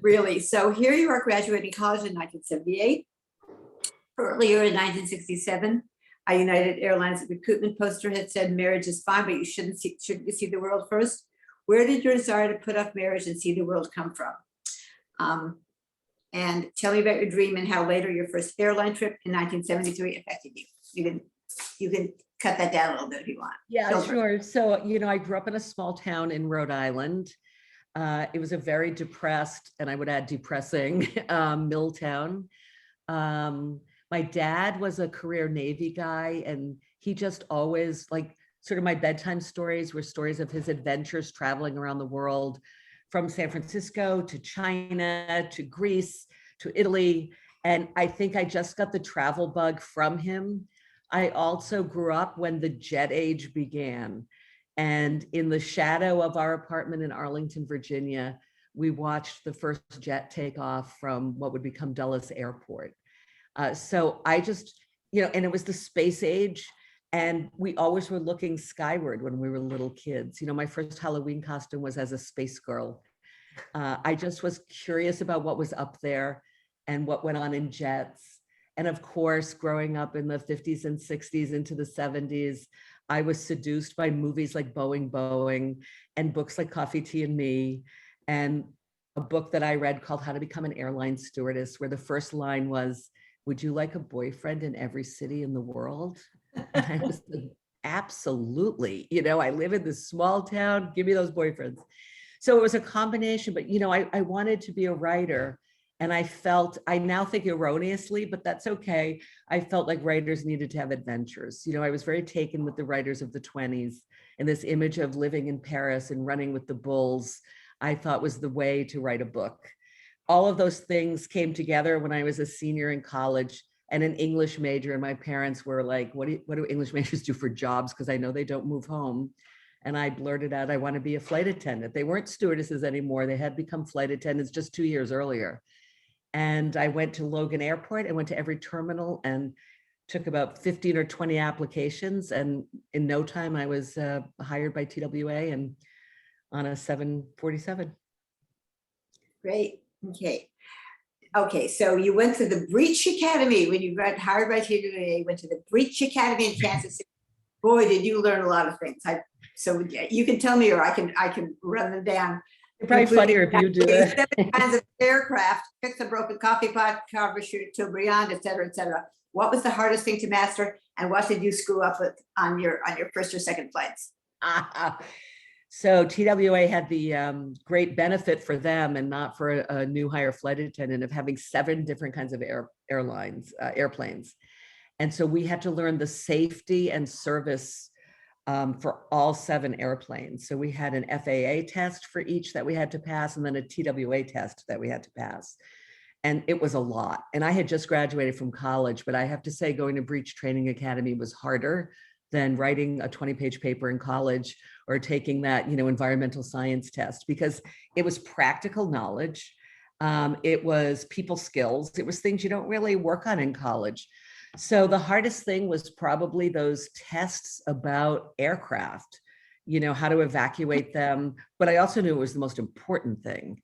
Really. So here you are graduating college in 1978. Earlier in 1967, a United Airlines recruitment poster had said, marriage is fine, but you shouldn't see the world first. Where did your desire to put off marriage and see the world come from? And tell me about your dream and how later your first airline trip in 1973 affected you. You can cut that down a little bit if you want. Yeah, sure. So, I grew up in a small town in Rhode Island. It was a very depressed, and I would add depressing, mill town. My dad was a career Navy guy, and he just always, like, sort of my bedtime stories were stories of his adventures traveling around the world, from San Francisco to China to Greece to Italy. And I think I just got the travel bug from him. I also grew up when the jet age began. And in the shadow of our apartment in Arlington, Virginia, we watched the first jet take off from what would become Dulles Airport. So I just, and it was the space age. And we always were looking skyward when we were little kids. My first Halloween costume was as a space girl. I just was curious about what was up there and what went on in jets. And of course, growing up in the 50s and 60s into the 70s, I was seduced by movies like Boeing, Boeing, and books like Coffee, Tea, and Me, and a book that I read called How to Become an Airline Stewardess, where the first line was, "Would you like a boyfriend in every city in the world?" And I was like, absolutely. I live in this small town. Give me those boyfriends. So it was a combination, but I wanted to be a writer. And I now think erroneously, but that's okay. I felt like writers needed to have adventures. I was very taken with the writers of the 20s, and this image of living in Paris and running with the bulls, I thought was the way to write a book. All of those things came together when I was a senior in college and an English major. And my parents were like, what do English majors do for jobs? Because I know they don't move home. And I blurted out, I want to be a flight attendant. They weren't stewardesses anymore. They had become flight attendants just 2 years earlier. And I went to Logan Airport. I went to every terminal and took about 15 or 20 applications. And in no time, I was hired by TWA and on a 747. Great. Okay, so you went to the Breach Academy when you got hired by TWA. You went to the Breach Academy in Kansas City. Boy, did you learn a lot of things. So you can tell me, or I can run them down. It's probably funnier if you do it. 7 kinds of aircraft, fix a broken coffee pot, carve a Chateaubriand, et cetera, et cetera. What was the hardest thing to master, and what did you screw up with on your first or second flights? So TWA had the great benefit for them, and not for a new hire flight attendant, of having 7 different kinds of airplanes. And so we had to learn the safety and service for all 7 airplanes. So we had an FAA test for each that we had to pass, and then a TWA test that we had to pass. And it was a lot. And I had just graduated from college, but I have to say going to Breach Training Academy was harder than writing a 20-page paper in college or taking that, environmental science test, because it was practical knowledge. It was people skills. It was things you don't really work on in college. So the hardest thing was probably those tests about aircraft, how to evacuate them. But I also knew it was the most important thing.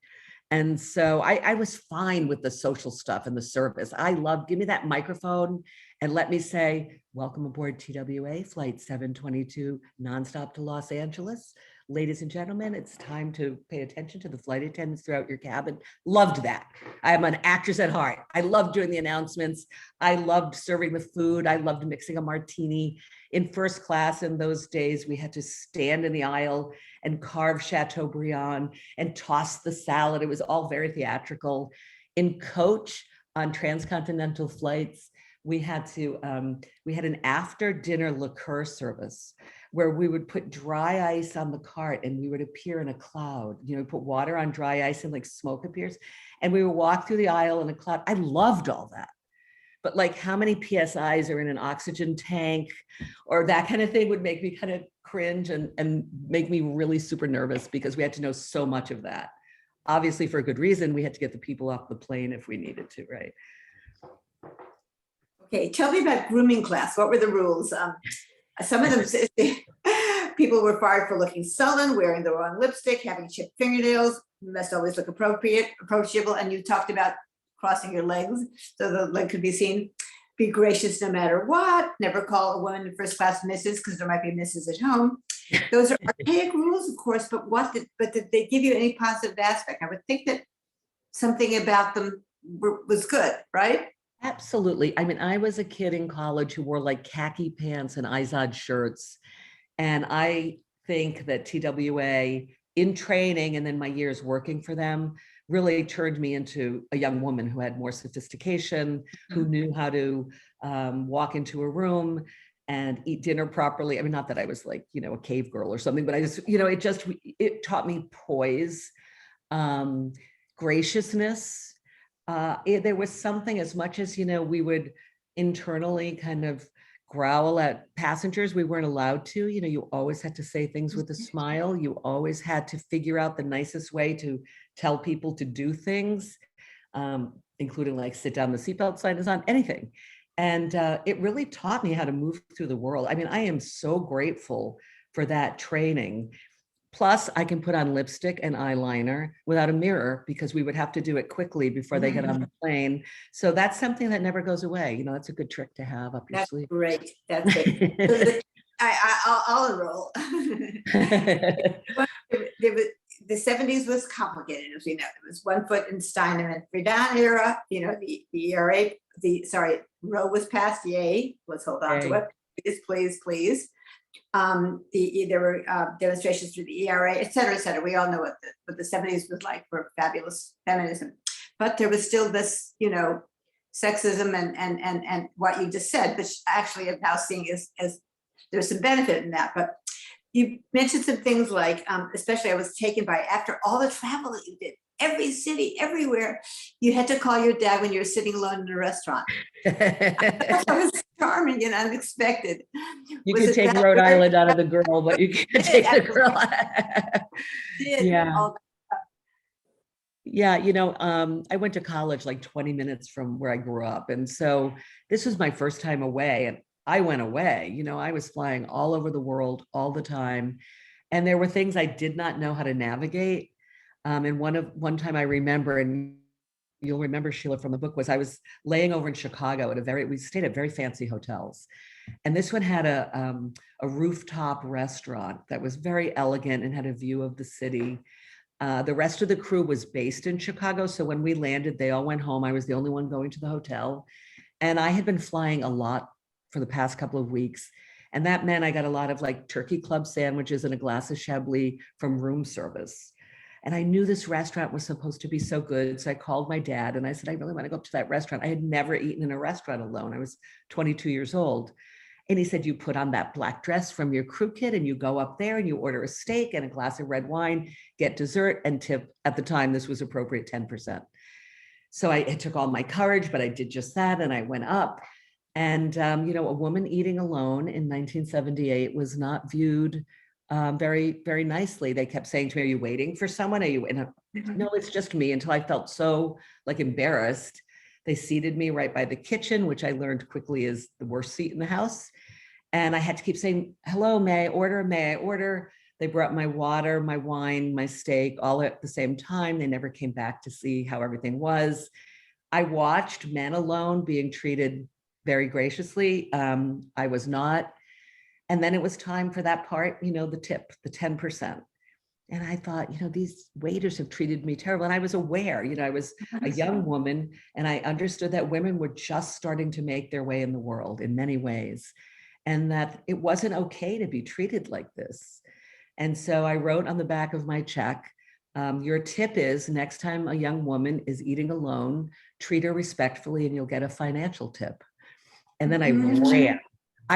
And so I was fine with the social stuff and the service. I loved, give me that microphone and let me say, welcome aboard TWA flight 722 nonstop to Los Angeles. Ladies and gentlemen, it's time to pay attention to the flight attendants throughout your cabin. Loved that. I'm an actress at heart. I loved doing the announcements. I loved serving the food. I loved mixing a martini. In first class in those days, we had to stand in the aisle and carve Chateaubriand and toss the salad. It was all very theatrical. In coach on transcontinental flights, we had an after dinner liqueur service where we would put dry ice on the cart and we would appear in a cloud. Put water on dry ice and like smoke appears. And we would walk through the aisle in a cloud. I loved all that. But like how many PSIs are in an oxygen tank or that kind of thing would make me kind of cringe and make me really super nervous, because we had to know so much of that. Obviously for a good reason, we had to get the people off the plane if we needed to, right? Okay, tell me about grooming class. What were the rules? Some of them, people were fired for looking sullen, wearing the wrong lipstick, having chipped fingernails, You must always look approachable, and you talked about crossing your legs so the leg could be seen. Be gracious no matter what. Never call a woman in first class Mrs. because there might be Mrs. at home. Those are archaic rules, of course, but did they give you any positive aspect? I would think that something about them was good, right? Absolutely. I mean, I was a kid in college who wore like khaki pants and Izod shirts. And I think that TWA in training and then my years working for them really turned me into a young woman who had more sophistication, who knew how to walk into a room and eat dinner properly. I mean, not that I was like, a cave girl or something, but I just, it taught me poise, graciousness. There was something, as much as, we would internally kind of growl at passengers, we weren't allowed to. You always had to say things with a smile. You always had to figure out the nicest way to tell people to do things, including like sit down, the seatbelt sign is on, anything. And it really taught me how to move through the world. I mean, I am so grateful for that training. Plus, I can put on lipstick and eyeliner without a mirror because we would have to do it quickly before they get on the plane. So that's something that never goes away. That's a good trick to have up your sleeve. Great. That's great. I'll enroll. The 70s was complicated, as we know. There was 1 foot in Steinem and Friedan era. The ERA, Roe was passed. Yay. Let's hold on to it. Please. There were demonstrations through the ERA, et cetera. We all know what the 70s was like for fabulous feminism, but there was still this, sexism and what you just said, which actually I'm now seeing as there's some benefit in that. But you mentioned some things like, especially I was taken by, after all the travel that you did, every city, everywhere, you had to call your dad when you were sitting alone in a restaurant. That was charming and unexpected. You can take Rhode Island out of the girl, but you can't take the girl. Yeah. Yeah, I went to college like 20 minutes from where I grew up. And so this was my first time away, and I went away. I was flying all over the world all the time. And there were things I did not know how to navigate. And one time I remember, and you'll remember, Sheila, from the book, was I was laying over in Chicago we stayed at very fancy hotels. And this one had a rooftop restaurant that was very elegant and had a view of the city. The rest of the crew was based in Chicago. So when we landed, they all went home. I was the only one going to the hotel. And I had been flying a lot for the past couple of weeks. And that meant I got a lot of like turkey club sandwiches and a glass of Chablis from room service. And I knew this restaurant was supposed to be so good. So I called my dad and I said, I really want to go up to that restaurant. I had never eaten in a restaurant alone. I was 22 years old. And he said, you put on that black dress from your crew kit and you go up there and you order a steak and a glass of red wine, get dessert and tip. At the time, this was appropriate 10%. So it took all my courage, but I did just that. And I went up. And, a woman eating alone in 1978 was not viewed very, very nicely. They kept saying to me, are you waiting for someone? Are you in no, it's just me, until I felt so like embarrassed. They seated me right by the kitchen, which I learned quickly is the worst seat in the house. And I had to keep saying, hello, may I order? May I order? They brought my water, my wine, my steak, all at the same time. They never came back to see how everything was. I watched men alone being treated very graciously. I was not. And then it was time for that part, the tip, the 10%. And I thought, these waiters have treated me terrible. And I was aware, I was a young woman, and I understood that women were just starting to make their way in the world in many ways, and that it wasn't okay to be treated like this. And so I wrote on the back of my check, your tip is next time a young woman is eating alone, treat her respectfully and you'll get a financial tip. And then I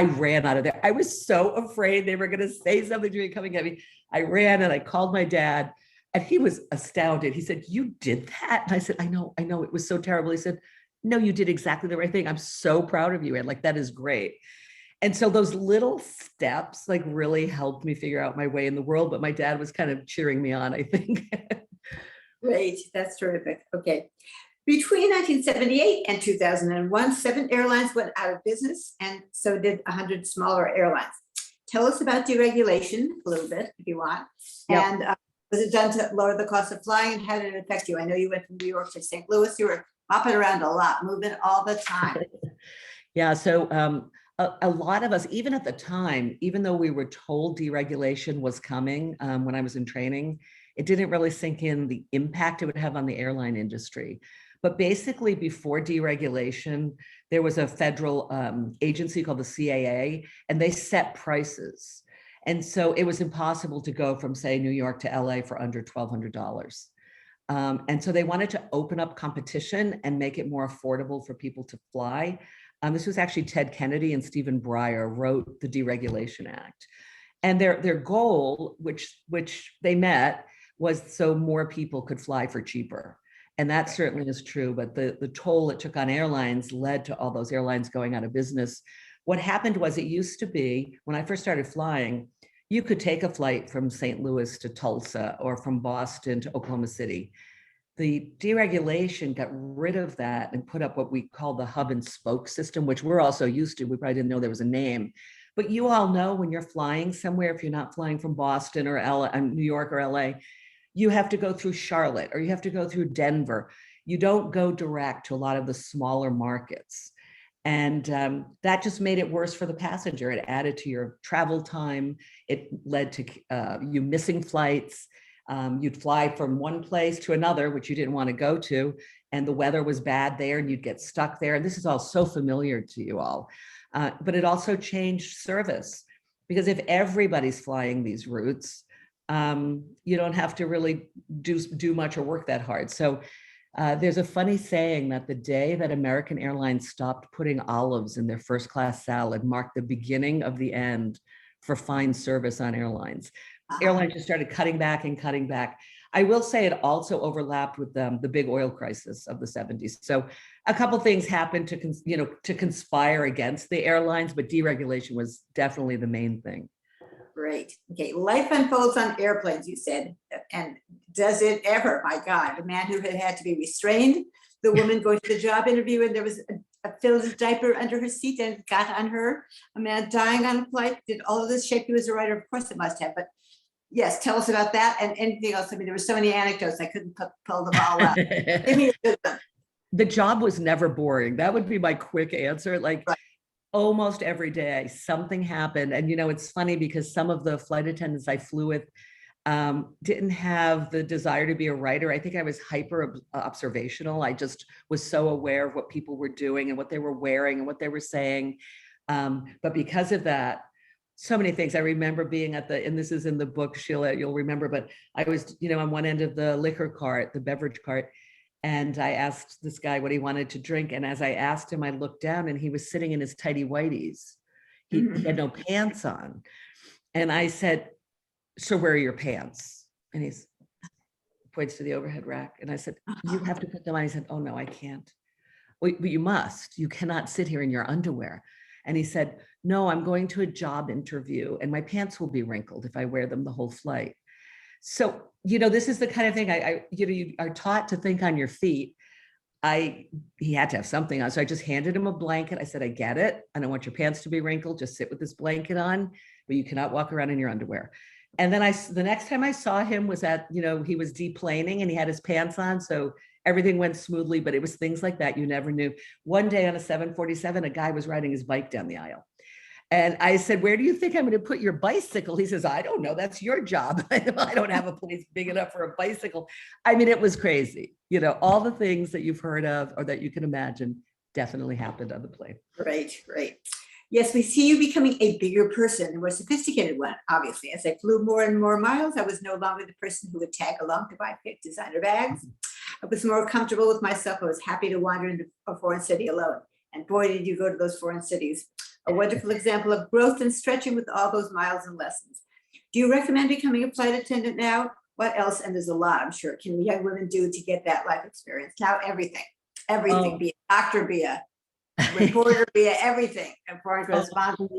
ran out of there. I was so afraid they were going to say something to me coming at me. I ran and I called my dad, and he was astounded. He said, you did that? And I said, I know, it was so terrible. He said, no, you did exactly the right thing. I'm so proud of you. And that is great. And so those little steps really helped me figure out my way in the world. But my dad was kind of cheering me on, I think. Great. That's terrific. Okay. Between 1978 and 2001, 7 airlines went out of business, and so did 100 smaller airlines. Tell us about deregulation a little bit, if you want. Yep. And Was it done to lower the cost of flying, and how did it affect you? I know you went from New York to St. Louis. You were hopping around a lot, moving all the time. Yeah, so a lot of us, even at the time, even though we were told deregulation was coming when I was in training, it didn't really sink in the impact it would have on the airline industry. But basically, before deregulation, there was a federal agency called the CAA, and they set prices. And so it was impossible to go from, say, New York to LA for under $1,200. And so they wanted to open up competition and make it more affordable for people to fly. This was actually Ted Kennedy and Stephen Breyer wrote the Deregulation Act. And their goal, which they met, was so more people could fly for cheaper. And that certainly is true, but the toll it took on airlines led to all those airlines going out of business. What happened was, it used to be, when I first started flying, you could take a flight from St. Louis to Tulsa or from Boston to Oklahoma City. The deregulation got rid of that and put up what we call the hub and spoke system, which we're also used to. We probably didn't know there was a name. But you all know, when you're flying somewhere, if you're not flying from Boston or New York or LA, you have to go through Charlotte or you have to go through Denver. You don't go direct to a lot of the smaller markets. And that just made it worse for the passenger. It added to your travel time. It led to you missing flights. You'd fly from one place to another, which you didn't want to go to, and the weather was bad there and you'd get stuck there. And this is all so familiar to you all. But it also changed service, because if everybody's flying these routes, you don't have to really do much or work that hard. So there's a funny saying that the day that American Airlines stopped putting olives in their first class salad marked the beginning of the end for fine service on airlines. Airlines just started cutting back and cutting back. I will say it also overlapped with the big oil crisis of the 70s. So a couple things happened to conspire against the airlines, but deregulation was definitely the main thing. Great. Okay. Life unfolds on airplanes, you said. And does it ever? My God, the man who had to be restrained, the woman going to the job interview and there was a filled diaper under her seat and it got on her, a man dying on a flight. Did all of this shape you as a writer? Of course it must have, but yes, tell us about that and anything else. I mean, there were so many anecdotes, I couldn't pull them all out. Give me a good one. The job was never boring. That would be my quick answer. Like, right. Almost every day something happened. And it's funny because some of the flight attendants I flew with didn't have the desire to be a writer. I think I was hyper observational. I just was so aware of what people were doing and what they were wearing and what they were saying. But because of that, so many things. I remember being and this is in the book, Sheila, you'll remember, but I was, on one end of the liquor cart, the beverage cart. And I asked this guy what he wanted to drink. And as I asked him, I looked down and he was sitting in his tighty whities. He had no pants on. And I said, so where are your pants? And he points to the overhead rack. And I said, you have to put them on. He said, oh no, I can't. Well, but you must. You cannot sit here in your underwear. And he said, no, I'm going to a job interview and my pants will be wrinkled if I wear them the whole flight. So, this is the kind of thing you are taught to think on your feet. He had to have something on. So I just handed him a blanket. I said, I get it. I don't want your pants to be wrinkled. Just sit with this blanket on, but you cannot walk around in your underwear. And then the next time I saw him was at, he was deplaning and he had his pants on. So everything went smoothly, but it was things like that. You never knew. One day on a 747, a guy was riding his bike down the aisle. And I said, where do you think I'm going to put your bicycle? He says, I don't know. That's your job. I don't have a place big enough for a bicycle. I mean, it was crazy. All the things that you've heard of or that you can imagine definitely happened on the plane. Right. Yes, we see you becoming a bigger person, a more sophisticated one, obviously. As I flew more and more miles, I was no longer the person who would tag along to buy big designer bags. I was more comfortable with myself. I was happy to wander into a foreign city alone. And boy, did you go to those foreign cities. A wonderful example of growth and stretching with all those miles and lessons. Do you recommend becoming a flight attendant now? What else? And there's a lot, I'm sure, can young women do to get that life experience? Now, everything, be a doctor, be a reporter, be a everything, a foreign correspondent.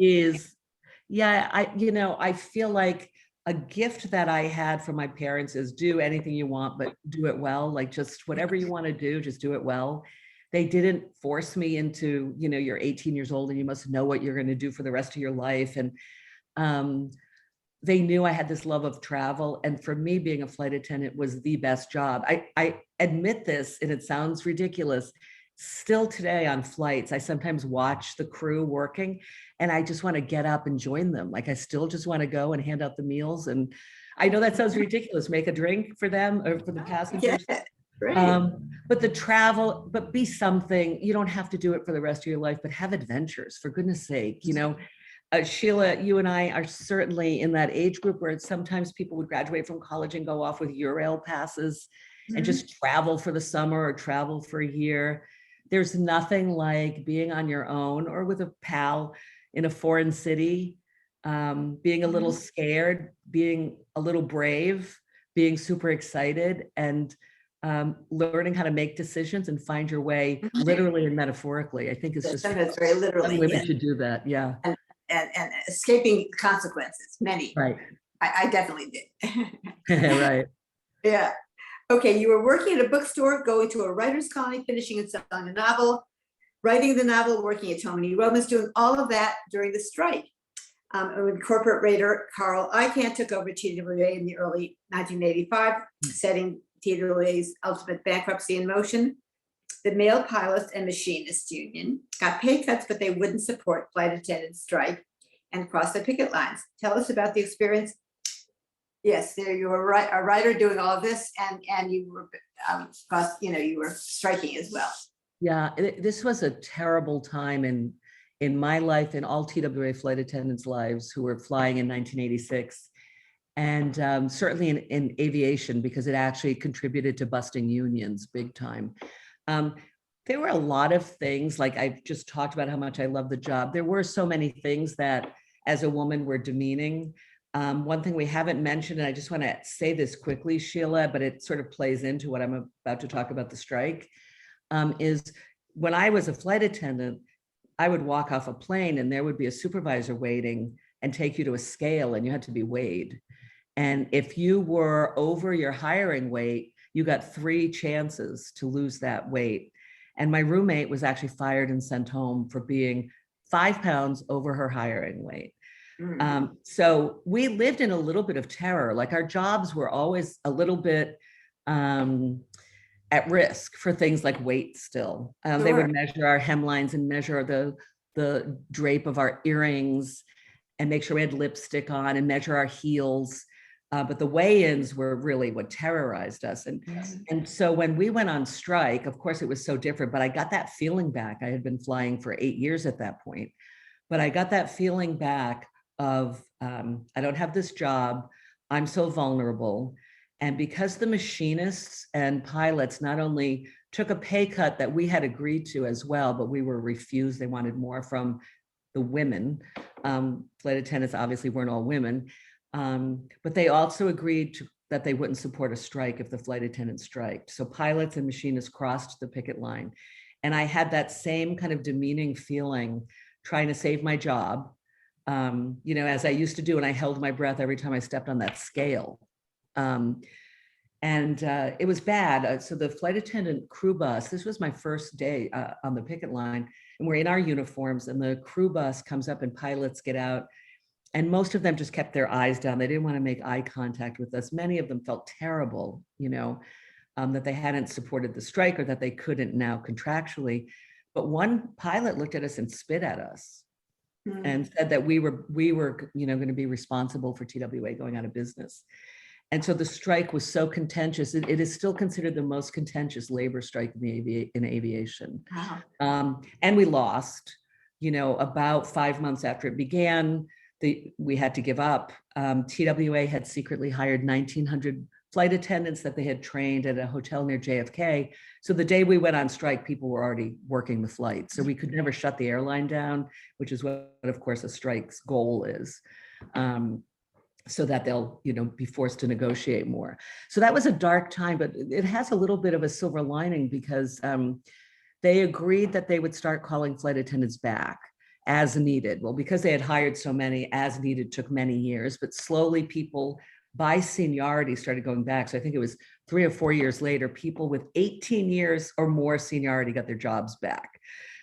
Yeah, I feel like a gift that I had from my parents is do anything you want, but do it well. Like just whatever you want to do, just do it well. They didn't force me into, you're 18 years old and you must know what you're going to do for the rest of your life. And they knew I had this love of travel. And for me, being a flight attendant was the best job. I admit this, and it sounds ridiculous. Still today on flights, I sometimes watch the crew working and I just want to get up and join them. Like I still just want to go and hand out the meals. And I know that sounds ridiculous, make a drink for them or for the passengers. Yeah, great. But the travel, but be something, you don't have to do it for the rest of your life, but have adventures, for goodness sake. Sheila, you and I are certainly in that age group where sometimes people would graduate from college and go off with Eurail passes and just travel for the summer or travel for a year. There's nothing like being on your own or with a pal in a foreign city, being a little scared, being a little brave, being super excited, and learning how to make decisions and find your way, literally and metaphorically. I think it's just Sometimes very literally. women should do that. Yeah. And escaping consequences, many. Right. I definitely did. Right. Yeah. Okay, you were working at a bookstore, going to a writer's colony, finishing and selling a novel, writing the novel, working at Tony Robbins, doing all of that during the strike. When corporate raider Carl Icahn took over TWA in the early 1985, setting TWA's ultimate bankruptcy in motion, the male pilots and machinists union got pay cuts, but they wouldn't support flight attendant strike and crossed the picket lines. Tell us about the experience. Yes, there you were, a writer doing all of this, and you were, you were striking as well. Yeah, this was a terrible time in my life and all TWA flight attendants' lives who were flying in 1986, and certainly in aviation, because it actually contributed to busting unions big time. There were a lot of things, like I've just talked about how much I love the job. There were so many things that as a woman were demeaning. One thing we haven't mentioned, and I just want to say this quickly, Sheila, but it sort of plays into what I'm about to talk about the strike, is when I was a flight attendant, I would walk off a plane and there would be a supervisor waiting and take you to a scale and you had to be weighed. And if you were over your hiring weight, you got 3 chances to lose that weight. And my roommate was actually fired and sent home for being 5 pounds over her hiring weight. So we lived in a little bit of terror. Like our jobs were always a little bit at risk for things like weight still. They would measure our hemlines and measure the drape of our earrings and make sure we had lipstick on and measure our heels. But the weigh-ins were really what terrorized us. And so when we went on strike, of course, it was so different, but I got that feeling back. I had been flying for 8 years at that point, but I got that feeling back of, I don't have this job, I'm so vulnerable. And because the machinists and pilots not only took a pay cut that we had agreed to as well, but we were refused, they wanted more from the women. Flight attendants obviously weren't all women, but they also agreed that they wouldn't support a strike if the flight attendants striked. So pilots and machinists crossed the picket line. And I had that same kind of demeaning feeling trying to save my job, as I used to do, and I held my breath every time I stepped on that scale. It was bad. So the flight attendant crew bus, this was my first day on the picket line, and we're in our uniforms, and the crew bus comes up and pilots get out, and most of them just kept their eyes down. They didn't want to make eye contact with us. Many of them felt terrible, that they hadn't supported the strike or that they couldn't now contractually. But one pilot looked at us and spit at us and said that we were going to be responsible for TWA going out of business. And so the strike was so contentious. It is still considered the most contentious labor strike in aviation. Wow. And we lost, about 5 months after it began, we had to give up. TWA had secretly hired 1,900 flight attendants that they had trained at a hotel near JFK. So the day we went on strike, people were already working the flight. So we could never shut the airline down, which is what, of course, a strike's goal is, so that they'll, be forced to negotiate more. So that was a dark time, but it has a little bit of a silver lining because they agreed that they would start calling flight attendants back as needed. Well, because they had hired so many, as needed took many years, but slowly people by seniority started going back. So I think it was 3 or 4 years later, people with 18 years or more seniority got their jobs back.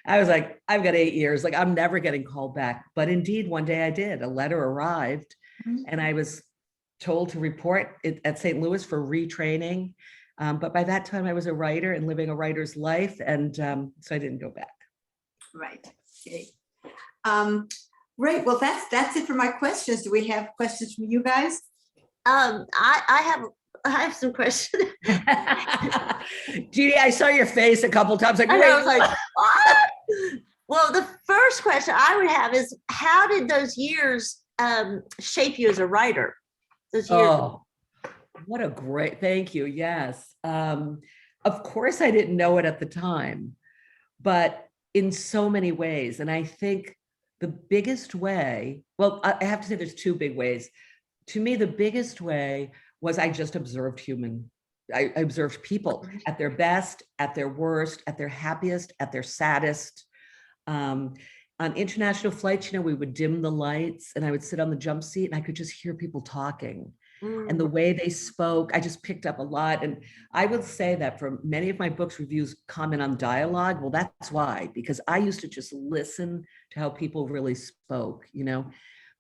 I was like, I've got 8 years, like I'm never getting called back. But indeed, one day I did. A letter arrived and I was told to report at St. Louis for retraining. But by that time I was a writer and living a writer's life. And so I didn't go back. Right. Okay. Right. Well, that's it for my questions. Do we have questions from you guys? I have some questions. Judy, I saw your face a couple times. Like, I know, I was wait, like, what? Well, the first question I would have is, how did those years shape you as a writer? Those years. oh, what a great, thank you. Yes. Of course, I didn't know it at the time, but in so many ways. And I think the biggest way, well, I have to say there's two big ways. To me, the biggest way was I just observed I observed people at their best, at their worst, at their happiest, at their saddest. On international flights, we would dim the lights and I would sit on the jump seat and I could just hear people talking. And the way they spoke, I just picked up a lot. And I would say that for many of my books, reviews comment on dialogue. Well, that's why, because I used to just listen to how people really spoke,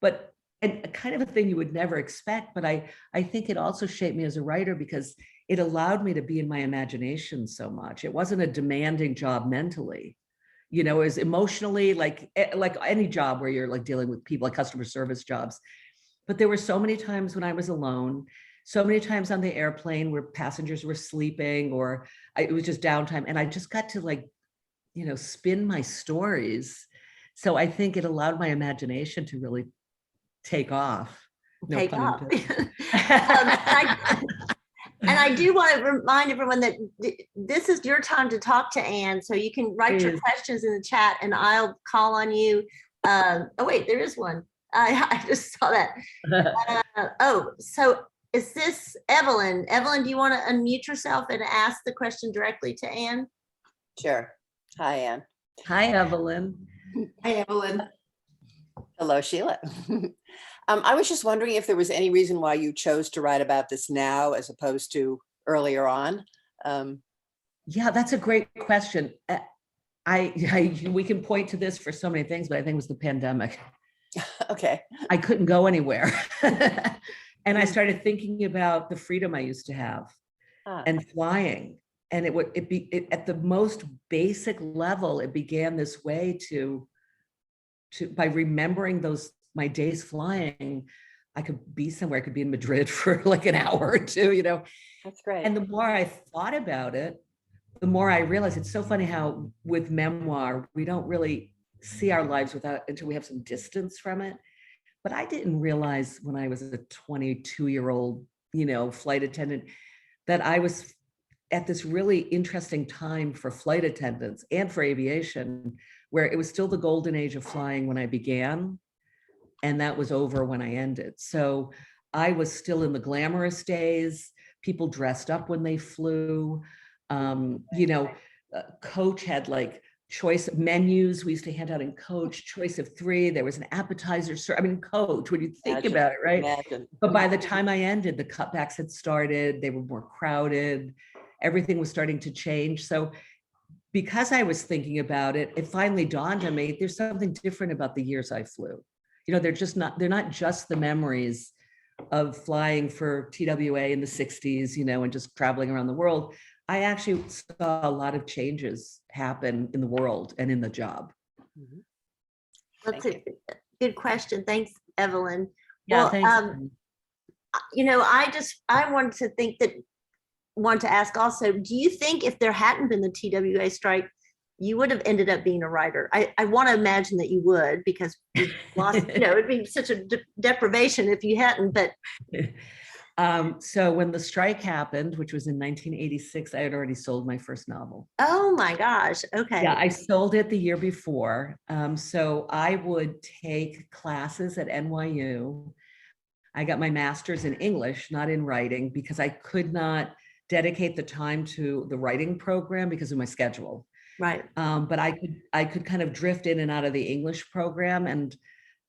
but and kind of a thing you would never expect. But I think it also shaped me as a writer because it allowed me to be in my imagination so much. It wasn't a demanding job mentally. It was emotionally like any job where you're like dealing with people, like customer service jobs. But there were so many times when I was alone, so many times on the airplane where passengers were sleeping or it was just downtime. And I just got to spin my stories. So I think it allowed my imagination to really take off. No Take pun off. intended. And I do want to remind everyone that this is your time to talk to Anne. So you can write your questions in the chat and I'll call on you. Oh, wait, there is one. I just saw that. So is this Evelyn? Evelyn, do you want to unmute yourself and ask the question directly to Anne? Sure. Hi, Anne. Hi, Evelyn. Hi, Evelyn. Hello, Sheila. I was just wondering if there was any reason why you chose to write about this now as opposed to earlier on. Yeah, that's a great question. We can point to this for so many things, but I think it was the pandemic. Okay. I couldn't go anywhere. And I started thinking about the freedom I used to have and flying. And at the most basic level, it began this way by remembering my days flying, I could be somewhere. I could be in Madrid for like an hour or two, That's great. And the more I thought about it, the more I realized it's so funny how with memoir, we don't really see our lives until we have some distance from it. But I didn't realize when I was a 22-year-old, flight attendant, that I was at this really interesting time for flight attendants and for aviation, where it was still the golden age of flying when I began, and that was over when I ended. So I was still in the glamorous days. People dressed up when they flew. Coach had like choice menus we used to hand out in Coach, choice of 3. There was an appetizer. Coach, when you think about it, right? Imagine. But by the time I ended, the cutbacks had started. They were more crowded. Everything was starting to change. So because I was thinking about it, it finally dawned on me, there's something different about the years I flew. They're not just the memories of flying for TWA in the 60s, and just traveling around the world. I actually saw a lot of changes happen in the world and in the job. That's a good question. Thanks, Evelyn. Yeah, well, thanks. I want to ask also, do you think if there hadn't been the TWA strike, you would have ended up being a writer? I want to imagine that you would, because you lost, it'd be such a deprivation if you hadn't, but. So when the strike happened, which was in 1986, I had already sold my first novel. Oh my gosh. Okay. Yeah, I sold it the year before. So I would take classes at NYU. I got my master's in English, not in writing, because I could not dedicate the time to the writing program because of my schedule. Right. But I could kind of drift in and out of the English program, and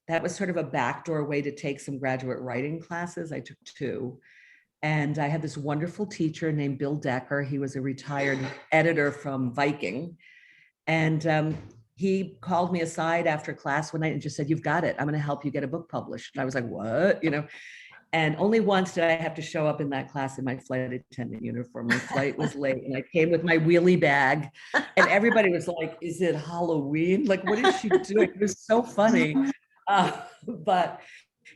that was sort of a backdoor way to take some graduate writing classes. I took 2, and I had this wonderful teacher named Bill Decker. He was a retired editor from Viking, and he called me aside after class one night and just said, "You've got it. I'm going to help you get a book published." And I was like, "What?" And only once did I have to show up in that class in my flight attendant uniform. My flight was late and I came with my wheelie bag and everybody was like, "Is it Halloween? Like, what is she doing?" It was so funny. But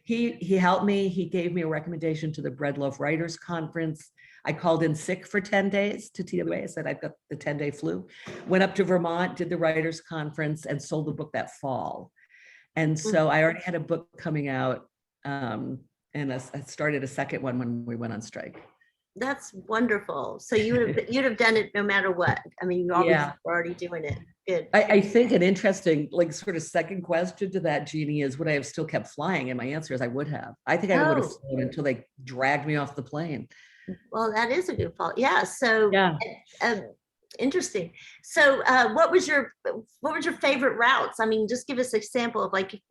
he helped me. He gave me a recommendation to the Bread Loaf Writers Conference. I called in sick for 10 days to TWA. I said, "I've got the 10-day flu." Went up to Vermont, did the Writers Conference, and sold the book that fall. And so I already had a book coming out, and I started a second one when we went on strike. That's wonderful. So you'd have done it no matter what. I mean, you obviously were already doing it. Good. I think an interesting, like, sort of second question to that, Jeannie, is would I have still kept flying? And my answer is I would have. I think I would have flown until they dragged me off the plane. Well, that is a good fault. Yeah. So Yeah. interesting. So what was your favorite routes? I mean, just give us an example of like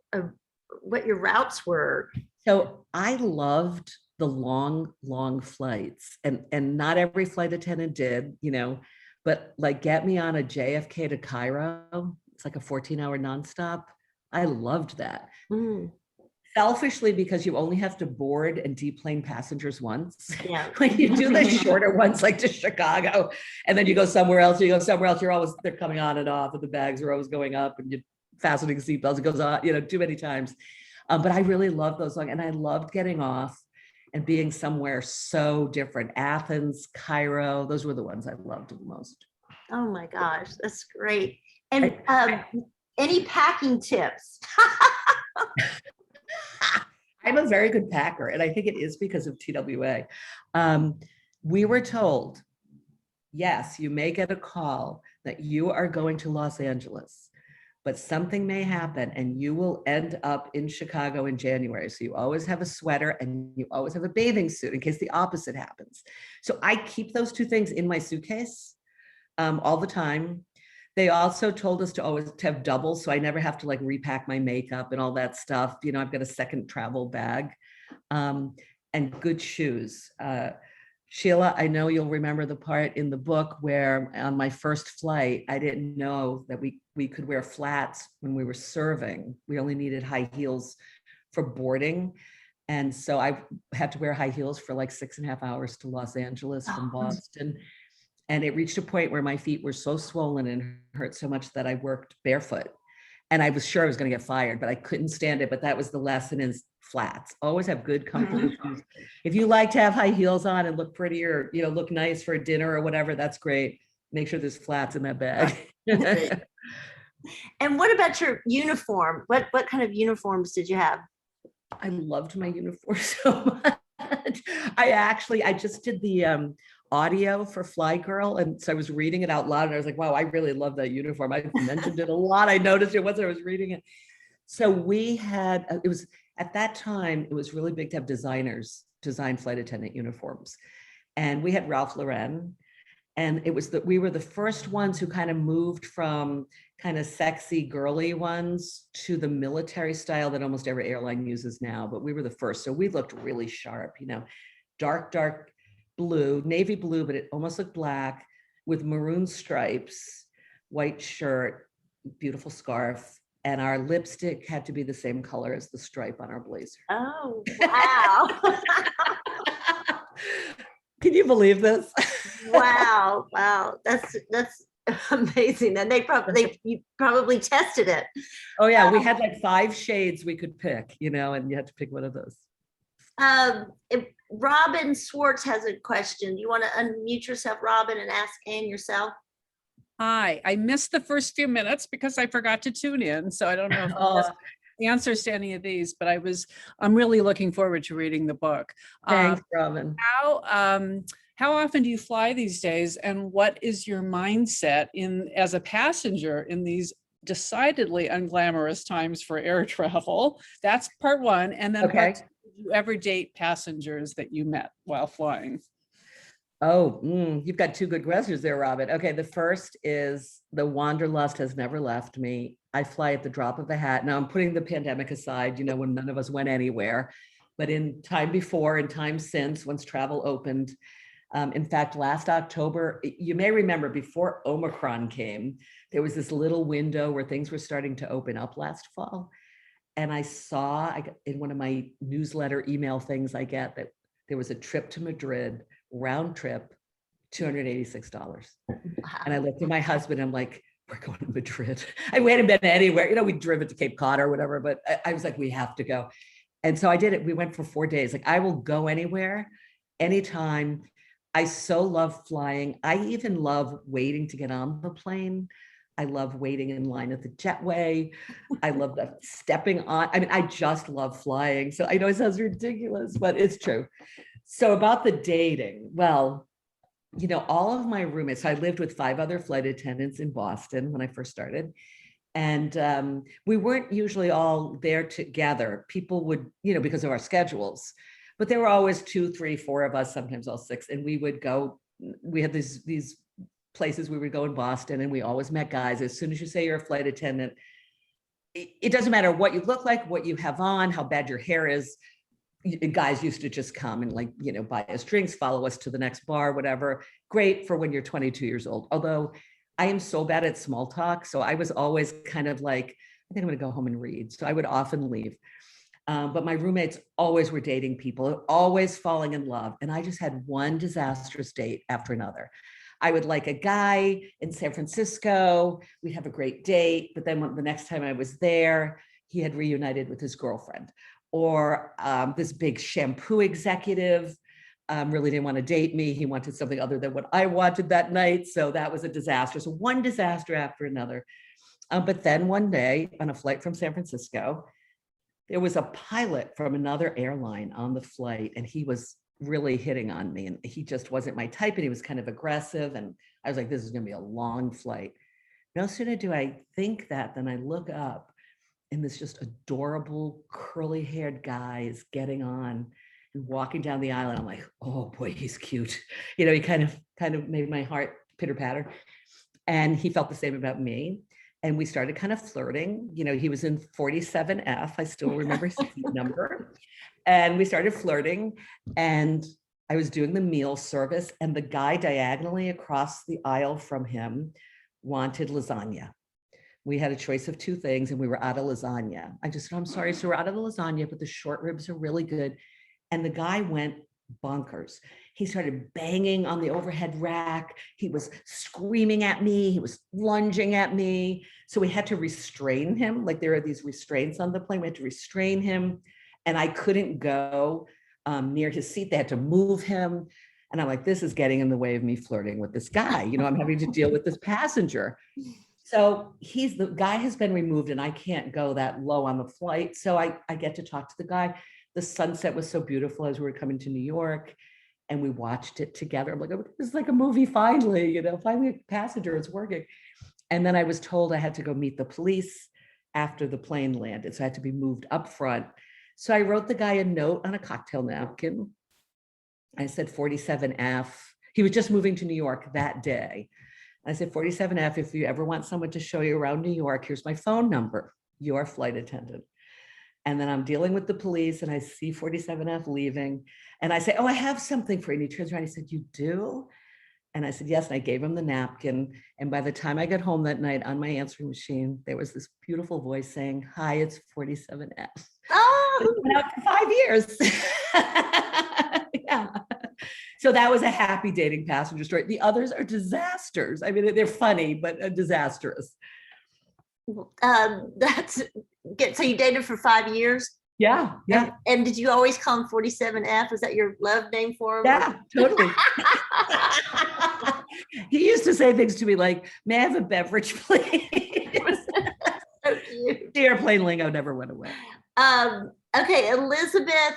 what your routes were. So I loved the long flights, and not every flight attendant did, but like get me on a JFK to Cairo. It's like a 14-hour nonstop. I loved that. Selfishly, because you only have to board and deplane passengers once. Yeah. When you do the shorter ones, like to Chicago, and then you go somewhere else, they're coming on and off, and the bags are always going up, and you're fastening seatbelts, it goes on, too many times. But I really loved those long, and I loved getting off and being somewhere so different. Athens, Cairo, those were the ones I loved the most. Oh my gosh, that's great. And any packing tips? I'm a very good packer, and I think it is because of TWA. We were told, yes, you may get a call that you are going to Los Angeles, but something may happen and you will end up in Chicago in January. So you always have a sweater and you always have a bathing suit in case the opposite happens. So I keep those two things in my suitcase all the time. They also told us to always have doubles, so I never have to like repack my makeup and all that stuff. I've got a second travel bag, and good shoes. Sheila, I know you'll remember the part in the book where on my first flight, I didn't know that we could wear flats when we were serving. We only needed high heels for boarding. And so I had to wear high heels for like 6.5 hours to Los Angeles from Boston. And it reached a point where my feet were so swollen and hurt so much that I worked barefoot. And I was sure I was going to get fired, but I couldn't stand it. But that was the lesson, is flats. Always have good, comfortable shoes. If you like to have high heels on and look pretty, or look nice for dinner or whatever, that's great. Make sure there's flats in that bag. And what about your uniform? What kind of uniforms did you have? I loved my uniform so much. I just did the audio for Fly Girl, and so I was reading it out loud, and I was like, wow, I really love that uniform. I mentioned it a lot. I noticed it once I was reading it. So we had, it was at that time, it was really big to have designers design flight attendant uniforms, and we had Ralph Lauren, and it was that we were the first ones who kind of moved from kind of sexy girly ones to the military style that almost every airline uses now, but we were the first. So we looked really sharp, dark blue, navy blue, but it almost looked black, with maroon stripes, white shirt, beautiful scarf, and our lipstick had to be the same color as the stripe on our blazer. Oh, wow. Can you believe this? Wow. That's amazing. And you probably tested it. Oh yeah, we had like 5 shades we could pick, and you had to pick one of those. Robin Swartz has a question. You want to unmute yourself, Robin, and ask Anne yourself? Hi, I missed the first few minutes because I forgot to tune in. So I don't know if the answers to any of these, but I'm really looking forward to reading the book. Thanks, Robin. How often do you fly these days, and what is your mindset as a passenger in these decidedly unglamorous times for air travel? That's part one. And then okay. Part 2, did you ever date passengers that you met while flying? Oh, you've got 2 good questions there, Robin. Okay, the first is the wanderlust has never left me. I fly at the drop of a hat. Now I'm putting the pandemic aside, when none of us went anywhere, but in time before and time since, once travel opened, In fact, last October, you may remember before Omicron came, there was this little window where things were starting to open up last fall. And I saw in one of my newsletter email things I get that there was a trip to Madrid, round trip, $286. And I looked at my husband, I'm like, we're going to Madrid. We hadn't been anywhere, we'd driven to Cape Cod or whatever, but I was like, we have to go. And so I did it. We went for 4 days. Like, I will go anywhere, anytime. I so love flying. I even love waiting to get on the plane. I love waiting in line at the jetway. I love stepping on. I mean, I just love flying. So I know it sounds ridiculous, but it's true. So about the dating, well, all of my roommates, I lived with 5 other flight attendants in Boston when I first started. And we weren't usually all there together. People would, because of our schedules, but there were always 2, 3, 4 of us, sometimes all 6. And we would go, we had these places we would go in Boston, and we always met guys. As soon as you say you're a flight attendant, it doesn't matter what you look like, what you have on, how bad your hair is. Guys used to just come and buy us drinks, follow us to the next bar, whatever. Great for when you're 22 years old. Although I am so bad at small talk. So I was always kind of like, I think I'm going to go home and read. So I would often leave. But my roommates always were dating people, always falling in love. And I just had one disastrous date after another. I would like a guy in San Francisco. We'd have a great date. But then the next time I was there, he had reunited with his girlfriend. Or this big shampoo executive really didn't want to date me. He wanted something other than what I wanted that night. So that was a disaster. So one disaster after another. But then one day on a flight from San Francisco, there was a pilot from another airline on the flight, and he was really hitting on me, and he just wasn't my type, and he was kind of aggressive. And I was like, this is going to be a long flight. No sooner do I think that than I look up, and this just adorable curly haired guy is getting on and walking down the aisle. And I'm like, oh boy, he's cute. He kind of made my heart pitter patter. And he felt the same about me. And we started kind of flirting. He was in 47F. I still remember his seat number. And we started flirting. And I was doing the meal service. And the guy diagonally across the aisle from him wanted lasagna. We had a choice of 2 things, and we were out of lasagna. I just said, I'm sorry, so we're out of the lasagna, but the short ribs are really good. And the guy went bonkers. He started banging on the overhead rack. He was screaming at me. He was lunging at me. So we had to restrain him. Like, there are these restraints on the plane. We had to restrain him. And I couldn't go near his seat. They had to move him. And I'm like, this is getting in the way of me flirting with this guy. I'm having to deal with this passenger. So the guy has been removed, and I can't go that low on the flight. So I get to talk to the guy. The sunset was so beautiful as we were coming to New York, and we watched it together. I'm like, oh, this is like a movie finally, finally a passenger, it's working. And then I was told I had to go meet the police after the plane landed. So I had to be moved up front. So I wrote the guy a note on a cocktail napkin. I said 47F. He was just moving to New York that day. I said, 47F, if you ever want someone to show you around New York, here's my phone number, your flight attendant. And then I'm dealing with the police, and I see 47F leaving. And I say, oh, I have something for you. And he turns around, he said, you do? And I said, yes. And I gave him the napkin. And by the time I got home that night on my answering machine, there was this beautiful voice saying, hi, it's 47F. Oh, It's been out for 5 years. Yeah. So that was a happy dating passenger story. The others are disasters. I mean, they're funny, but disastrous. that's good. So you dated for 5 years? Yeah. Yeah. And did you always call him 47F? Is that your love name for him? Yeah, totally. He used to say things to me like, may I have a beverage, please? So cute. The airplane lingo never went away. Okay, Elizabeth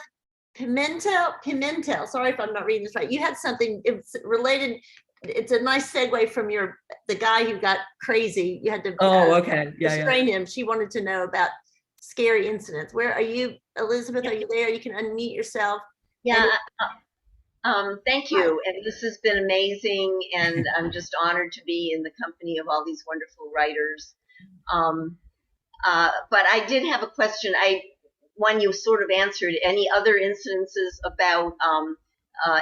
Pimentel. Sorry if I'm not reading this right. You had something, it's related. It's a nice segue from the guy who got crazy. You had to Okay. Yeah. restrain him. She wanted to know about scary incidents. Where are you, Elizabeth? Are you there? You can unmute yourself. Yeah. Thank you. And this has been amazing. And I'm just honored to be in the company of all these wonderful writers. But I did have a question. One you sort of answered. Any other incidences about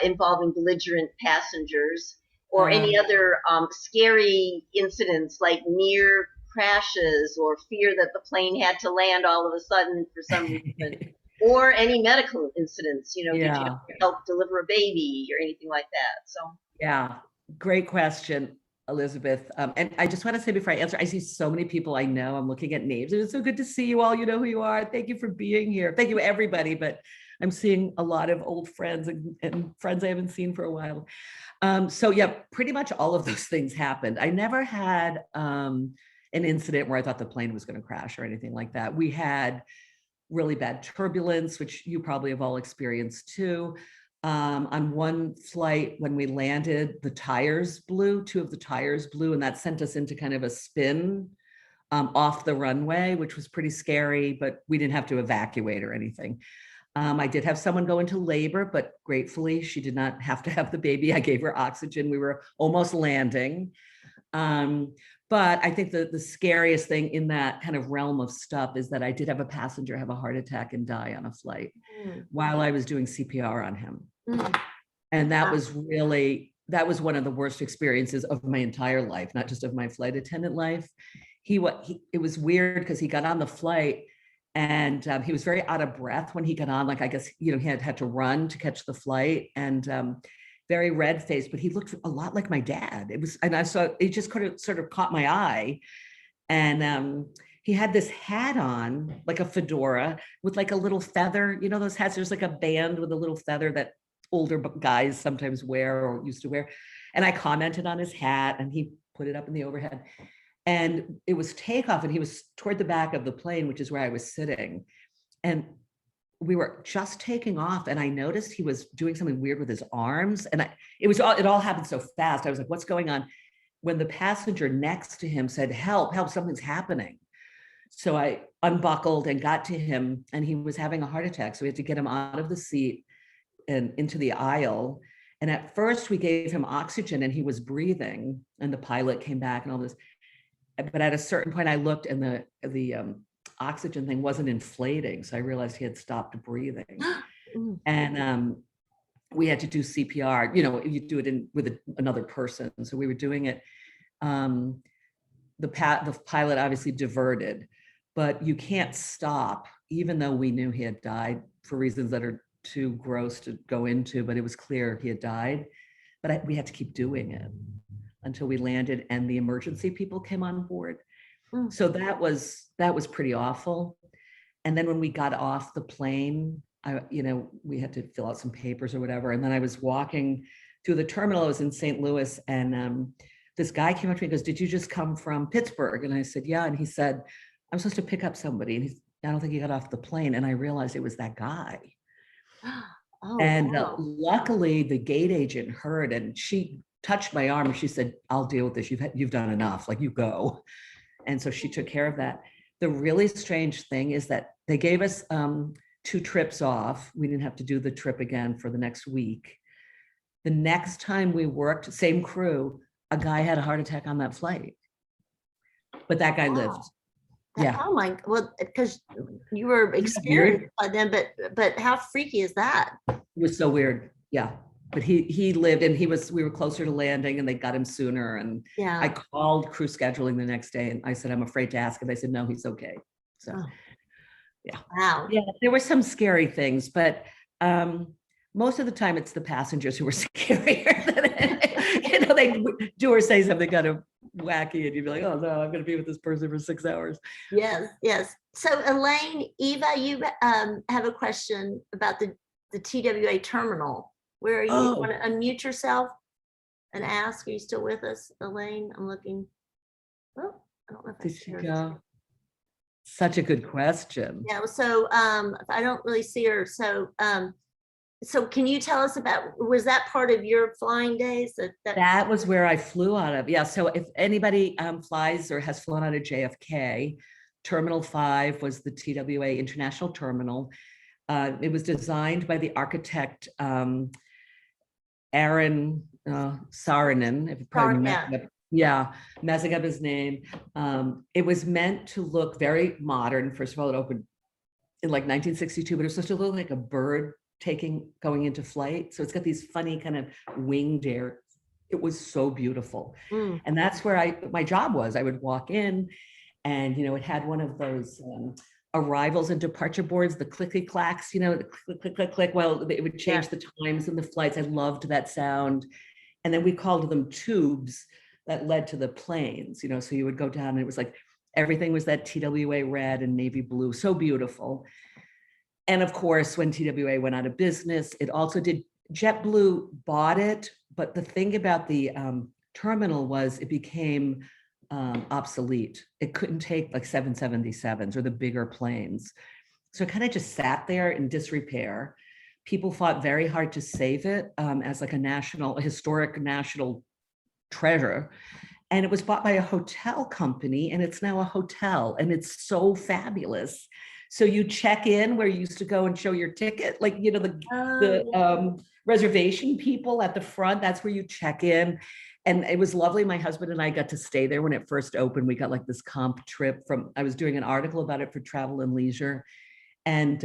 involving belligerent passengers, or any other scary incidents like near crashes or fear that the plane had to land all of a sudden for some reason, or any medical incidents, did you Yeah. have to help deliver a baby or anything like that? So Yeah, great question, Elizabeth. And I just want to say before I answer, I see so many people I know. I'm looking at names. It's so good to see you all. You know who you are. Thank you for being here. Thank you, everybody. But I'm seeing a lot of old friends and friends I haven't seen for a while. So yeah, pretty much all of those things happened. I never had an incident where I thought the plane was going to crash or anything like that. We had really bad turbulence, which you probably have all experienced too. On one flight, when we landed, the tires blew, two of the tires blew, and that sent us into kind of a spin off the runway, which was pretty scary, but we didn't have to evacuate or anything. I did have someone go into labor, but gratefully she did not have to have the baby. I gave her oxygen. We were almost landing. But I think the scariest thing in that kind of realm of stuff is that I did have a passenger have a heart attack and die on a flight while I was doing CPR on him. And that was one of the worst experiences of my entire life, not just of my flight attendant life. It was weird because he got on the flight and he was very out of breath when he got on. Like, I guess, he had to run to catch the flight, and very red faced, but he looked a lot like my dad. It just sort of caught my eye. And he had this hat on, like a fedora with like a little feather, those hats, there's like a band with a little feather that older guys sometimes wear or used to wear. And I commented on his hat and he put it up in the overhead. And it was takeoff and he was toward the back of the plane, which is where I was sitting. And we were just taking off and I noticed he was doing something weird with his arms. And it all happened so fast. I was like, what's going on? When the passenger next to him said, help, something's happening. So I unbuckled and got to him and he was having a heart attack. So we had to get him out of the seat and into the aisle. And at first we gave him oxygen and he was breathing and the pilot came back and all this. But at a certain point I looked and the oxygen thing wasn't inflating. So I realized he had stopped breathing. And we had to do CPR, you do it with another person. So we were doing it. The pilot obviously diverted, but you can't stop, even though we knew he had died for reasons that are too gross to go into, but it was clear he had died. But we had to keep doing it until we landed and the emergency people came on board. So that was pretty awful. And then when we got off the plane, we had to fill out some papers or whatever. And then I was walking through the terminal. I was in St. Louis and this guy came up to me and goes, did you just come from Pittsburgh? And I said, yeah. And he said, I'm supposed to pick up somebody. And I don't think he got off the plane. And I realized it was that guy. Luckily the gate agent heard and she touched my arm and she said, I'll deal with this. You've done enough, like you go. And so she took care of that. The really strange thing is that they gave us 2 trips off. We didn't have to do the trip again for the next week. The next time we worked, same crew, a guy had a heart attack on that flight. But that guy lived. Yeah. Oh my, well, because you were experienced by them, but how freaky is that? It was so weird. Yeah. But he lived and we were closer to landing and they got him sooner. And yeah, I called crew scheduling the next day and I said, I'm afraid to ask. And they said, no, he's okay. So yeah. Wow. Yeah, there were some scary things, but most of the time it's the passengers who are scarier than, they do or say something kind of wacky and you'd be like, oh no, I'm going to be with this person for 6 hours. Yes. So Elaine, Eva, you have a question about the TWA terminal. Where are you? You want to unmute yourself and ask? Are you still with us, Elaine? I'm looking. Oh, I don't know if Did she go? Such a good question. Yeah. So I don't really see her. So so can you tell us about, was that part of your flying days? That was where I flew out of. Yeah. So if anybody flies or has flown out of JFK, Terminal 5 was the TWA International Terminal. It was designed by the architect Aaron Saarinen, if you probably messing up his name. It was meant to look very modern. First of all, it opened in like 1962, but it was supposed to look like a bird going into flight. So it's got these funny kind of winged air. It was so beautiful. Mm. And that's where my job was. I would walk in and, it had one of those arrivals and departure boards, the clicky clacks, the click, click, click, click. Well, it would change the times and the flights. I loved that sound. And then we called them tubes that led to the planes, so you would go down and it was like, everything was that TWA red and navy blue, so beautiful. And of course, when TWA went out of business, it also did, JetBlue bought it. But the thing about the terminal was it became obsolete. It couldn't take like 777s or the bigger planes. So it kind of just sat there in disrepair. People fought very hard to save it as like a historic national treasure. And it was bought by a hotel company, and it's now a hotel, and it's so fabulous. So you check in where you used to go and show your ticket, like, the reservation people at the front, that's where you check in. And it was lovely. My husband and I got to stay there when it first opened. We got like this comp trip I was doing an article about it for Travel and Leisure. And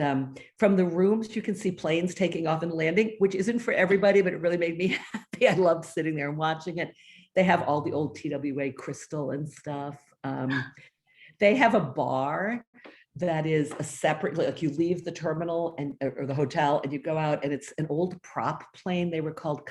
from the rooms, you can see planes taking off and landing, which isn't for everybody, but it really made me happy. I loved sitting there and watching it. They have all the old TWA crystal and stuff. They have a bar that is a separate, like you leave the terminal or the hotel and you go out, and it's an old prop plane. They were called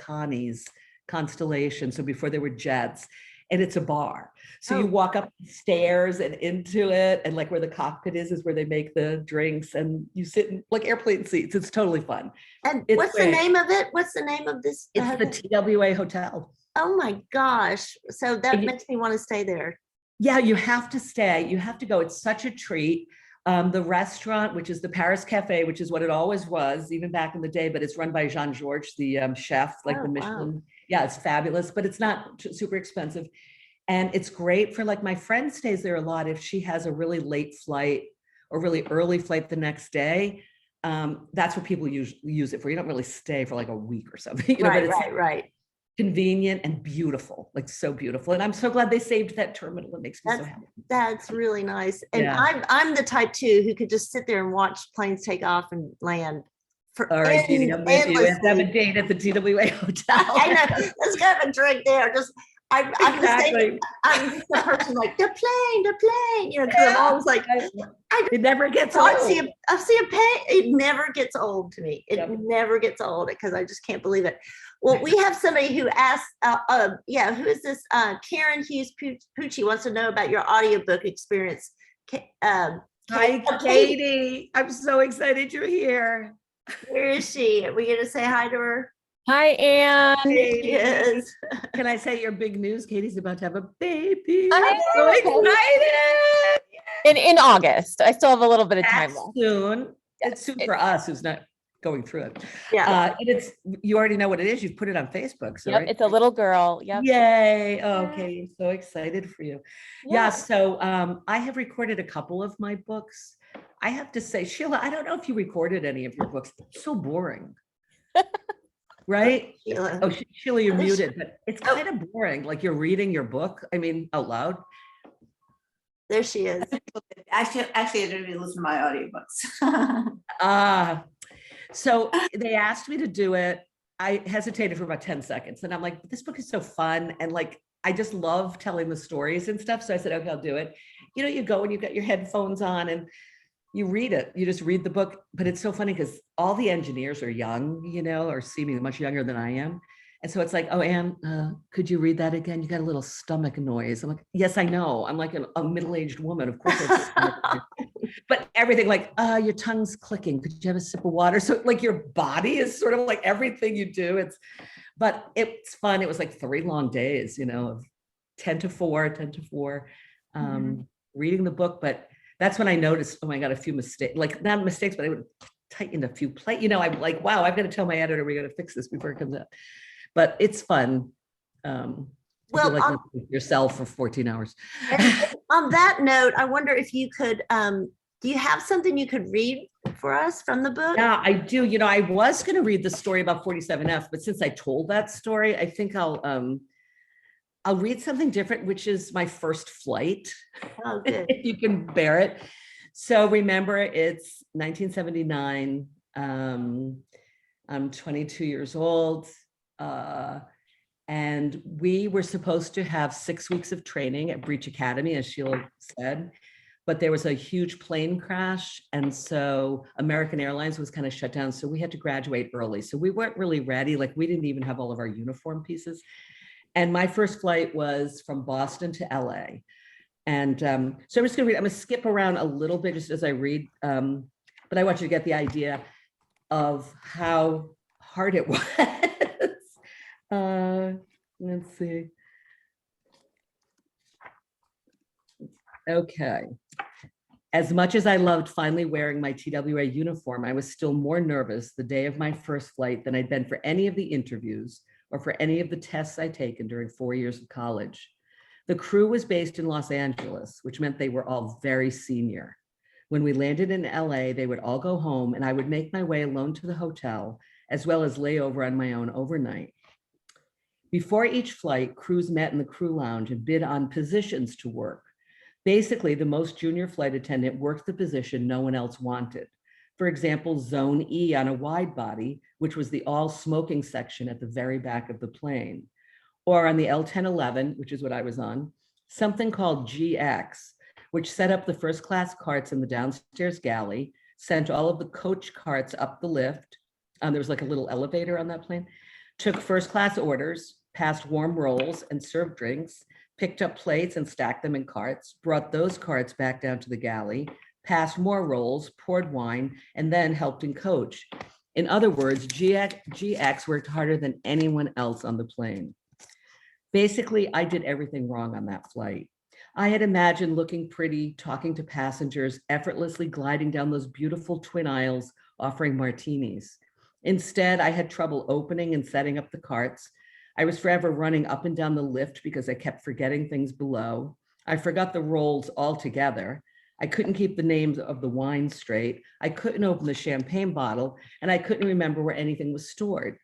Constellation. So before they were jets, and it's a bar. So you walk up the stairs and into it, and like where the cockpit is where they make the drinks, and you sit in like airplane seats. It's totally fun. And It's what's great. the name of it? What's the name of this? It's the TWA Hotel. Oh my gosh. So that And makes me want to stay there. Yeah, you have to stay. You have to go. It's such a treat. The restaurant, which is the Paris Cafe, which is what it always was, even back in the day, but it's run by Jean-Georges, the chef, like Oh, the wow. Michelin. Yeah, it's fabulous, but it's not super expensive. And it's great for, like, my friend stays there a lot if she has a really late flight or really early flight the next day. That's what people use it for. You don't really stay for like a week or something, but it's Right. convenient and beautiful, like so beautiful. And I'm so glad they saved that terminal. It makes me so happy. That's really nice. And Yeah. I'm the type too who could just sit there and watch planes take off and land for All right, Jeannie, I'm with you. We have to have a endlessly. date at the TWA hotel. I know. Let's go have a drink there. I'm Exactly. I'm just the person like the plane, because I'm always like, It never gets so old. I see a plane. It never gets old to me. It Yep. never gets old because I just can't believe it. Well, we have somebody who asked, who is this? Karen Hughes Pucci wants to know about your audiobook experience. Hi, Katie. I'm so excited you're here. Where is she? Are we going to say hi to her? Hi, Anne. She is. Can I say your big news? Katie's about to have a baby. I I'm so know. excited. In August. I still have a little bit of time That's left. soon. Yes, It's soon for us who's not going through it. Yeah. And you already know what it is. You've put it on Facebook. So Yep, right? it's a little girl. Yep. Yay. Yeah. Okay. I'm so excited for you. Yeah. So I have recorded a couple of my books. I have to say, Sheila, I don't know if you recorded any of your books. It's so boring. Right? Sheila. Oh, Sheila, you're This- muted, but it's kind of boring. Like you're reading your book. I mean, out loud. There she is. Actually, I don't even listen to my audiobooks. So they asked me to do it. I hesitated for about 10 seconds. And I'm like, this book is so fun. And like, I just love telling the stories and stuff. So I said, okay, I'll do it. You go and you've got your headphones on and you read it. You just read the book. But it's so funny because all the engineers are young, or seeming much younger than I am. And so it's like, oh, Anne, could you read that again? You got a little stomach noise. I'm like, yes, I know. I'm like a middle-aged woman. Of course. But everything like, your tongue's clicking. Could you have a sip of water? So like your body is sort of like everything you do. But it's fun. It was like 3 long days, of 10 to 4, reading the book. But that's when I noticed, oh my God, a few mistakes, like not mistakes, but I would tighten a few I'm like, wow, I've got to tell my editor, we got to fix this before it comes out. But it's fun. Well, like yourself for 14 hours. And on that note, I wonder if you could, do you have something you could read for us from the book? Yeah, I do. I was going to read the story about 47F, but since I told that story, I think I'll read something different, which is my first flight. Oh, good. If you can bear it. So remember, it's 1979. I'm 22 years old. And we were supposed to have 6 weeks of training at Breach Academy, as Sheila said, but there was a huge plane crash. And so American Airlines was kind of shut down. So we had to graduate early. So we weren't really ready. Like we didn't even have all of our uniform pieces. And my first flight was from Boston to LA. And so I'm just I'm gonna skip around a little bit just as I read, but I want you to get the idea of how hard it was. Let's see. Okay. As much as I loved finally wearing my TWA uniform, I was still more nervous the day of my first flight than I'd been for any of the interviews or for any of the tests I'd taken during 4 years of college. The crew was based in Los Angeles, which meant they were all very senior. When we landed in LA, they would all go home and I would make my way alone to the hotel, as well as lay over on my own overnight. Before each flight, crews met in the crew lounge and bid on positions to work. Basically, the most junior flight attendant worked the position no one else wanted. For example, Zone E on a wide body, which was the all smoking section at the very back of the plane. Or on the L1011, which is what I was on, something called GX, which set up the first class carts in the downstairs galley, sent all of the coach carts up the lift. There was like a little elevator on that plane, took first class orders, passed warm rolls and served drinks, picked up plates and stacked them in carts, brought those carts back down to the galley, passed more rolls, poured wine, and then helped in coach. In other words, GX worked harder than anyone else on the plane. Basically, I did everything wrong on that flight. I had imagined looking pretty, talking to passengers, effortlessly gliding down those beautiful twin aisles, offering martinis. Instead, I had trouble opening and setting up the carts. I was forever running up and down the lift because I kept forgetting things below. I forgot the rolls altogether. I couldn't keep the names of the wine straight. I couldn't open the champagne bottle, and I couldn't remember where anything was stored.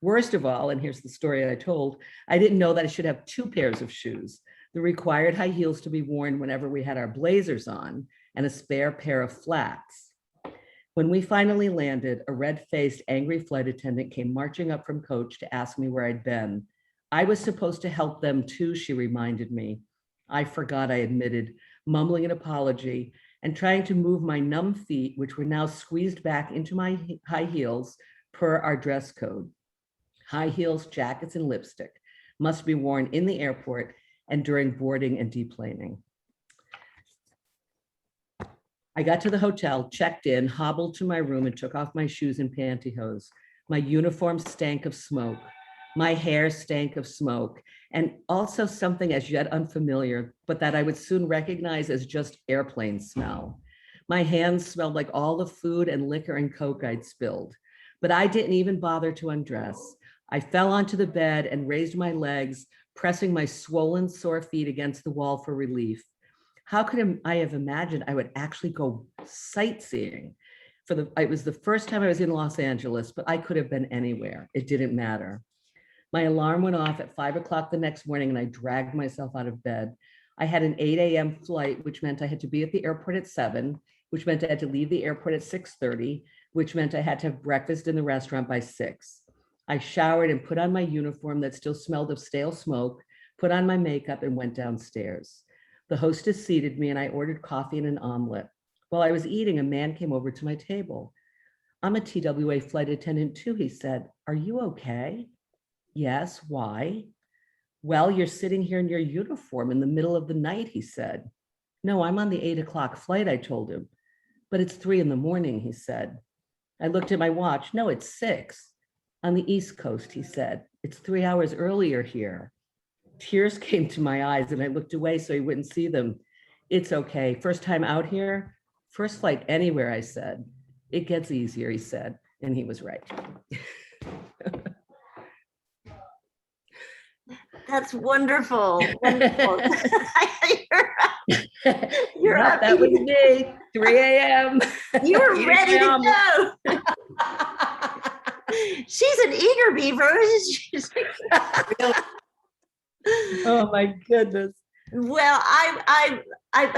Worst of all, and here's the story I told, I didn't know that I should have 2 pairs of shoes, the required high heels to be worn whenever we had our blazers on, and a spare pair of flats. When we finally landed, a red-faced, angry flight attendant came marching up from coach to ask me where I'd been. I was supposed to help them too, she reminded me. I forgot, I admitted, mumbling an apology and trying to move my numb feet, which were now squeezed back into my high heels per our dress code. High heels, jackets, and lipstick must be worn in the airport and during boarding and deplaning. I got to the hotel, checked in, hobbled to my room and took off my shoes and pantyhose. My uniform stank of smoke. My hair stank of smoke, and also something as yet unfamiliar, but that I would soon recognize as just airplane smell. My hands smelled like all the food and liquor and Coke I'd spilled, but I didn't even bother to undress. I fell onto the bed and raised my legs, pressing my swollen, sore feet against the wall for relief. How could I have imagined I would actually go sightseeing? It was the first time I was in Los Angeles, but I could have been anywhere. It didn't matter. My alarm went off at 5 o'clock the next morning and I dragged myself out of bed. I had an 8 a.m. flight, which meant I had to be at the airport at 7, which meant I had to leave the airport at 6:30, which meant I had to have breakfast in the restaurant by 6. I showered and put on my uniform that still smelled of stale smoke, put on my makeup and went downstairs. The hostess seated me and I ordered coffee and an omelet. While I was eating, a man came over to my table. I'm a TWA flight attendant too, he said. Are you okay? Yes, why? Well, you're sitting here in your uniform in the middle of the night, he said. No, I'm on the 8 o'clock flight, I told him. But it's 3 in the morning, he said. I looked at my watch. No, it's 6. On the East Coast, he said. It's 3 hours earlier here. Tears came to my eyes and I looked away so he wouldn't see them. It's okay. First time out here? First flight anywhere, I said. It gets easier, he said. And he was right. That's wonderful. Wonderful. You're Yep, up. that was me, 3 a.m. You were 8 ready a.m. to go. She's an eager beaver. She's- Oh my goodness. Well, I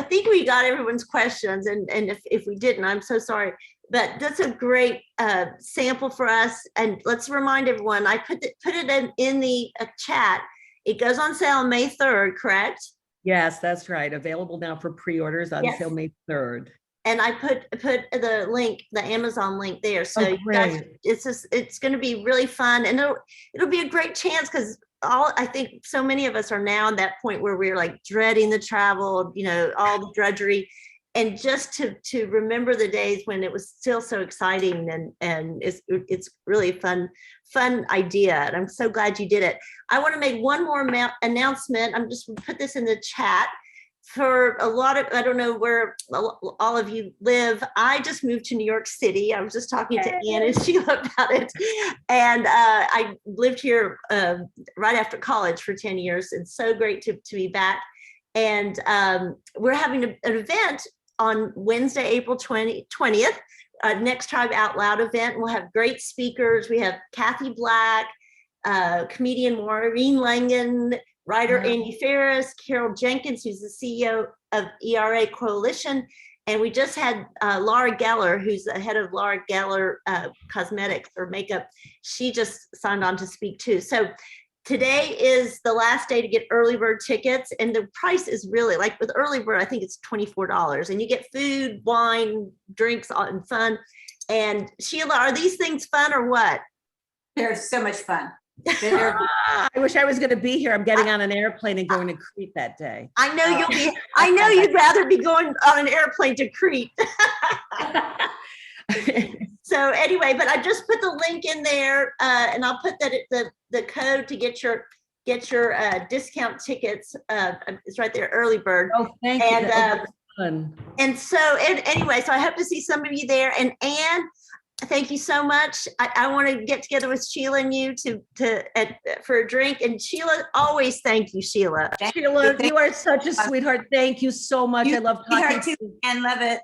think we got everyone's questions, and if we didn't, I'm so sorry. but that's a great sample for us. And let's remind everyone, I put it in the chat. It goes on sale May 3rd, correct? Yes, that's right. Available now for pre-orders on Yes. sale May 3rd. And I put the link, the Amazon link there. So Oh, you guys, great. it's going to be really fun, and it'll be a great chance, because I think so many of us are now at that point where we're like dreading the travel, all the drudgery, and just to remember the days when it was still so exciting, and it's really a fun idea. And I'm so glad you did it. I want to make one more announcement. I'm just put this in the chat. For a lot of, I don't know where all of you live. I just moved to New York City. I was just talking to Ann and Sheila about it. And I lived here right after college for 10 years. It's so great to be back. And we're having an event on Wednesday, April 20th, NextTribe Out Loud event. We'll have great speakers. We have Kathy Black, comedian Maureen Langan, writer Andy Ferris, Carol Jenkins, who's the CEO of ERA Coalition. And we just had Laura Geller, who's the head of Laura Geller Cosmetics or Makeup. She just signed on to speak too. So today is the last day to get early bird tickets. And the price is really, like with early bird, I think it's $24. And you get food, wine, drinks, and fun. And Sheila, are these things fun or what? They're so much fun. I wish I was going to be here. I'm getting on an airplane and going to Crete that day. I know I know you'd rather be going on an airplane to Crete. So anyway, but I just put the link in there, and I'll put the code to get your discount tickets. It's right there, early bird. Oh, thank you. That was fun. And so anyway, so I hope to see some of you there. And Anne, thank you so much. I want to get together with Sheila and you for a drink. And Sheila, always thank you, Sheila. Sheila, you are such a sweetheart. Thank you so much. I love talking to you. And love it.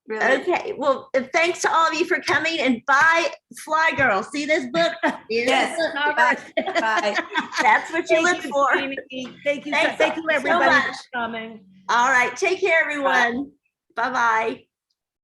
Really. Okay, well, thank to all of you for coming, and bye, Fly Girl. See this book? Yes. Bye. That's what you look for. Thank you. Thanks Thank you, everybody, much. for coming. All right, take care, everyone. Bye-bye.